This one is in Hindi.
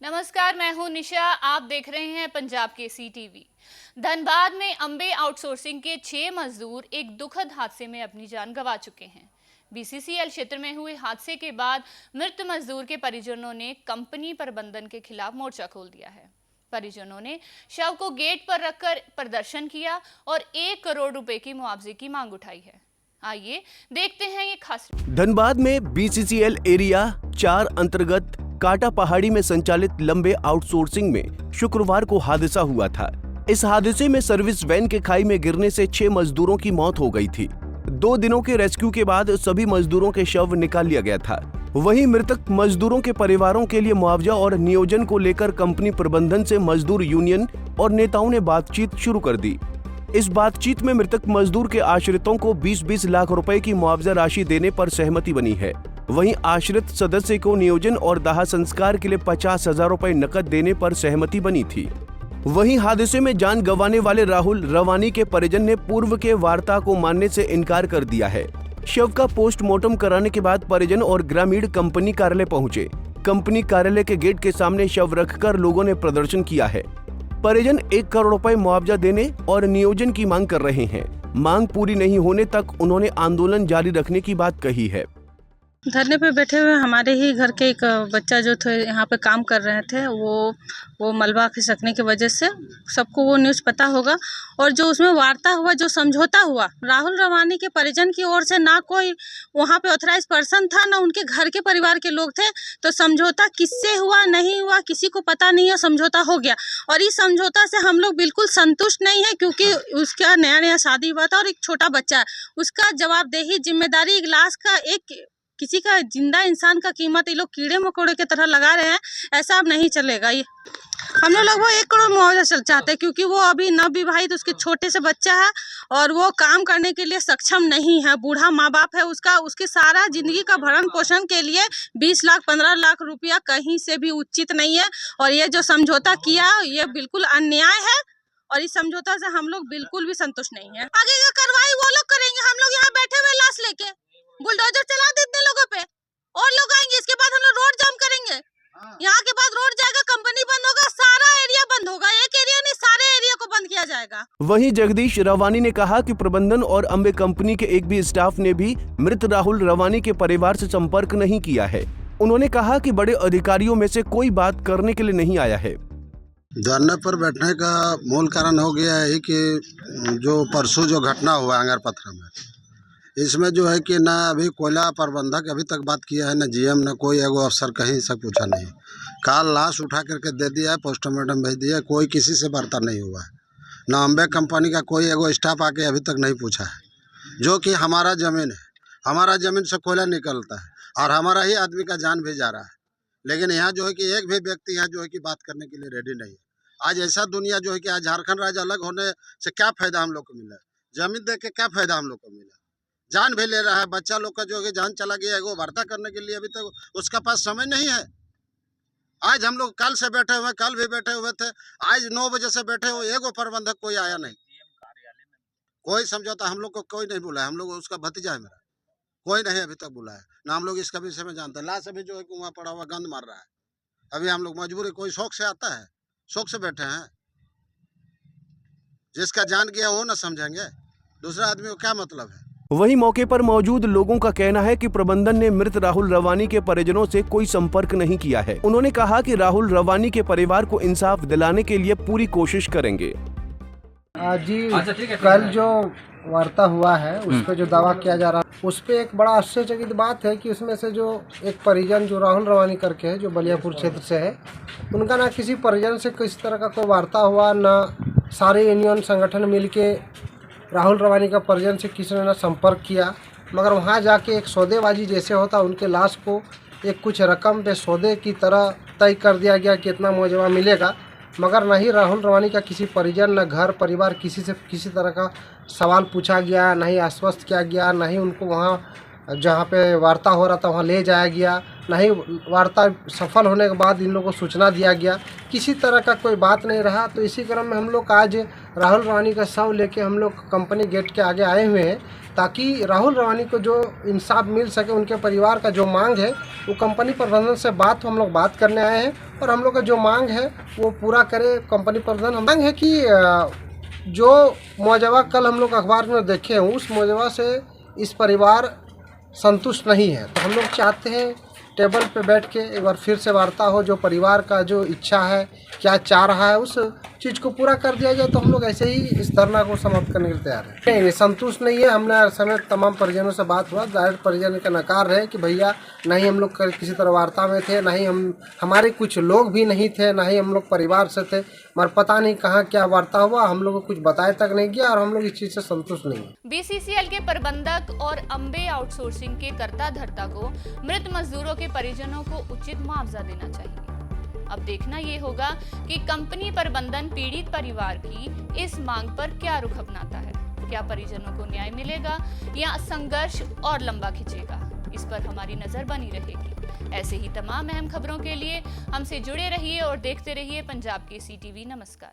नमस्कार, मैं हूं निशा। आप देख रहे हैं पंजाब केसरी टीवी। धनबाद में अंबे आउटसोर्सिंग के 6 मजदूर एक दुखद हादसे में अपनी जान गंवा चुके हैं। बीसीसीएल क्षेत्र में हुए हादसे के बाद मृत मजदूर के परिजनों ने कंपनी प्रबंधन के खिलाफ मोर्चा खोल दिया है। परिजनों ने शव को गेट पर रखकर प्रदर्शन किया और 1 करोड़ रुपए की मुआवजे की मांग उठाई है। आइए देखते हैं ये खास। धनबाद में बीसीसीएल एरिया 4 अंतर्गत काटा पहाड़ी में संचालित लंबे आउटसोर्सिंग में शुक्रवार को हादसा हुआ था। इस हादसे में सर्विस वैन के खाई में गिरने से 6 मजदूरों की मौत हो गई थी। 2 दिनों के रेस्क्यू के बाद सभी मजदूरों के शव निकाल लिया गया था। वहीं मृतक मजदूरों के परिवारों के लिए मुआवजा और नियोजन को लेकर कंपनी प्रबंधन से मजदूर यूनियन और नेताओं ने बातचीत शुरू कर दी। इस बातचीत में मृतक मजदूर के आश्रितों को 20-20 लाख रुपए की मुआवजा राशि देने पर सहमति बनी है। वहीं आश्रित सदस्य को नियोजन और दाह संस्कार के लिए 50,000 रुपए नकद देने पर सहमति बनी थी। वहीं हादसे में जान गंवाने वाले राहुल रवानी के परिजन ने पूर्व के वार्ता को मानने से इनकार कर दिया है। शव का पोस्टमार्टम कराने के बाद परिजन और ग्रामीण कंपनी कार्यालय पहुंचे। कंपनी कार्यालय के गेट के सामने शव रखकर लोगों ने प्रदर्शन किया है। परिजन 1 करोड़ रुपए मुआवजा देने और नियोजन की मांग कर रहे हैं। मांग पूरी नहीं होने तक उन्होंने आंदोलन जारी रखने की बात कही है। धरने पे बैठे हुए हमारे ही घर के एक बच्चा जो थे यहाँ पे काम कर रहे थे, वो मलबा खिसकने की वजह से सबको वो न्यूज़ पता होगा। और जो उसमें वार्ता हुआ, जो समझौता हुआ, राहुल रवानी के परिजन की ओर से ना कोई वहाँ पे ऑथराइज पर्सन था, ना उनके घर के परिवार के लोग थे। तो समझौता किससे हुआ नहीं हुआ किसी को पता नहीं है। समझौता हो गया और इस समझौता से हम लोग बिल्कुल संतुष्ट नहीं है, क्योंकि उसका नया नया शादी हुआ था और एक छोटा बच्चा है। उसका जवाबदेही, जिम्मेदारी, एक लाश का, एक किसी का जिंदा इंसान का कीमत ये लोग कीड़े मकोड़े की तरह लगा रहे हैं। ऐसा अब नहीं चलेगा। ये हम लोग लगभग 1 करोड़ मुआवजा चाहते हैं, क्योंकि वो अभी नवविवाहित, उसके छोटे से बच्चा है और वो काम करने के लिए सक्षम नहीं है। बूढ़ा माँ बाप है उसका, उसके सारा जिंदगी का भरण पोषण के लिए 20 लाख 15 लाख रुपया कहीं से भी उचित नहीं है। और ये जो समझौता किया ये बिल्कुल अन्याय है और इस समझौता से हम लोग बिल्कुल भी संतुष्ट नहीं है। आगे का कार्रवाई वो लोग करेंगे। हम लोग यहाँ बैठे हुए लाश लेके बुलडोजर चला देते लोगों पे और लोग आएंगे। इसके बाद हम लोग रोड जाम करेंगे। यहाँ के बाद रोड जाएगा, कंपनी बंद होगा, सारा एरिया बंद होगा। एक एरिया नहीं, सारे एरिया को बंद किया जाएगा। वहीं जगदीश रवानी ने कहा कि प्रबंधन और अंबे कंपनी के एक भी स्टाफ ने भी मृत राहुल रवानी के परिवार से संपर्क नहीं किया है। उन्होंने कहा कि बड़े अधिकारियों में से कोई बात करने के लिए नहीं आया है। धरने पर बैठने का मूल कारण हो गया है कि जो परसों जो घटना हुआ अंगारपत्थर में, इसमें जो है कि ना अभी कोयला प्रबंधक अभी तक बात किया है, ना जीएम, ना कोई एगो अफसर कहीं से पूछा नहीं। काल लाश उठा करके दे दिया है, पोस्टमार्टम भेज दिया है, कोई किसी से वार्ता नहीं हुआ है। ना अंबे कंपनी का कोई एगो स्टाफ आके अभी तक नहीं पूछा है। जो कि हमारा ज़मीन है, हमारा ज़मीन से कोयला निकलता है और हमारा ही आदमी का जान भी जा रहा है। लेकिन यहाँ जो है कि एक भी व्यक्ति यहाँ जो है कि बात करने के लिए रेडी नहीं है। आज ऐसा दुनिया जो है कि आज झारखंड राज्य अलग होने से क्या फ़ायदा हम लोग को मिला, जमीन दे के क्या फ़ायदा हम लोग को मिला। जान भी ले रहा है, बच्चा लोग का जो है जान चला गया है। वो वार्ता करने के लिए अभी तक उसका पास समय नहीं है। आज हम लोग कल से बैठे हुए, कल भी बैठे हुए थे, आज 9 बजे से बैठे हुए, एगो प्रबंधक कोई आया नहीं। कोई समझौता हम लोग को कोई नहीं बुलाया। हम लोग उसका भतीजा है मेरा, कोई नहीं अभी तक बुलाया ना। हम लोग इसका विषय में जानते हैं। लाश अभी जो है कि वहाँ पड़ा हुआ गंद मार रहा है। अभी हम लोग मजबूरी, कोई शौक से आता है, शौक से बैठे हैं। जिसका जान गया वो ना समझेंगे, दूसरा आदमी को क्या मतलब है। वहीं मौके पर मौजूद लोगों का कहना है कि प्रबंधन ने मृत राहुल रवानी के परिजनों से कोई संपर्क नहीं किया है। उन्होंने कहा कि राहुल रवानी के परिवार को इंसाफ दिलाने के लिए पूरी कोशिश करेंगे। जी, कल जो वार्ता हुआ है उस पर जो दावा किया जा रहा है, उस पर एक बड़ा आश्चर्यचकित बात है कि उसमें से जो एक परिजन जो राहुल रवानी करके है, जो बलियापुर क्षेत्र से है, उनका ना किसी परिजन से किसी तरह का कोई वार्ता हुआ, ना सारे यूनियन संगठन मिलके राहुल रवानी का परिजन से किसी ने ना संपर्क किया। मगर वहाँ जाके एक सौदेबाजी जैसे होता, उनके लाश को एक कुछ रकम पे सौदे की तरह तय कर दिया गया कि इतना मुआवजा मिलेगा। मगर नहीं राहुल रवानी का किसी परिजन, न घर परिवार, किसी से किसी तरह का सवाल पूछा गया, नहीं आश्वस्त किया गया, नहीं उनको वहाँ जहाँ पे वार्ता हो रहा था वहाँ ले जाया गया, नहीं वार्ता सफल होने के बाद इन लोगों को सूचना दिया गया। किसी तरह का कोई बात नहीं रहा। तो इसी क्रम में हम लोग आज राहुल रवानी का शव लेके हम लोग कंपनी गेट के आगे आए हुए हैं, ताकि राहुल रवानी को जो इंसाफ मिल सके। उनके परिवार का जो मांग है वो कंपनी प्रबंधन से हम लोग बात करने आए हैं, और हम लोग का जो मांग है वो पूरा करे कंपनी प्रबंधन। मांग है कि जो मुआवजा कल हम लोग अखबार में देखे हैं, उस मुआवजा से इस परिवार संतुष्ट नहीं है। तो हम लोग चाहते हैं टेबल पे बैठ के एक बार फिर से वार्ता हो, जो परिवार का जो इच्छा है, क्या चाह रहा है, उस चीज़ को पूरा कर दिया जाए। तो हम लोग ऐसे ही इस धरना को समाप्त करने के लिए तैयार हैं। नहीं, संतुष्ट नहीं है। हमने समय तमाम परिजनों से बात हुआ, डायरेक्ट परिजन का नकार है कि भैया नहीं हम लोग किसी तरह वार्ता में थे, नहीं हमारे कुछ लोग भी नहीं थे, ना ही हम लोग परिवार से थे, मगर पता नहीं कहाँ क्या वार्ता हुआ, हम लोग को कुछ बताया तक नहीं गया, और हम लोग इस चीज़ से संतुष्ट नहीं है। बीसीसीएल के प्रबंधक और अम्बे आउटसोर्सिंग के कर्ता धर्ता को मृत मजदूरों के परिजनों को उचित मुआवजा देना चाहिए। अब देखना ये होगा कि कंपनी प्रबंधन पीड़ित परिवार की इस मांग पर क्या रुख अपनाता है। क्या परिजनों को न्याय मिलेगा या संघर्ष और लंबा खिंचेगा, इस पर हमारी नजर बनी रहेगी। ऐसे ही तमाम अहम खबरों के लिए हमसे जुड़े रहिए और देखते रहिए पंजाब केसी टीवी। नमस्कार।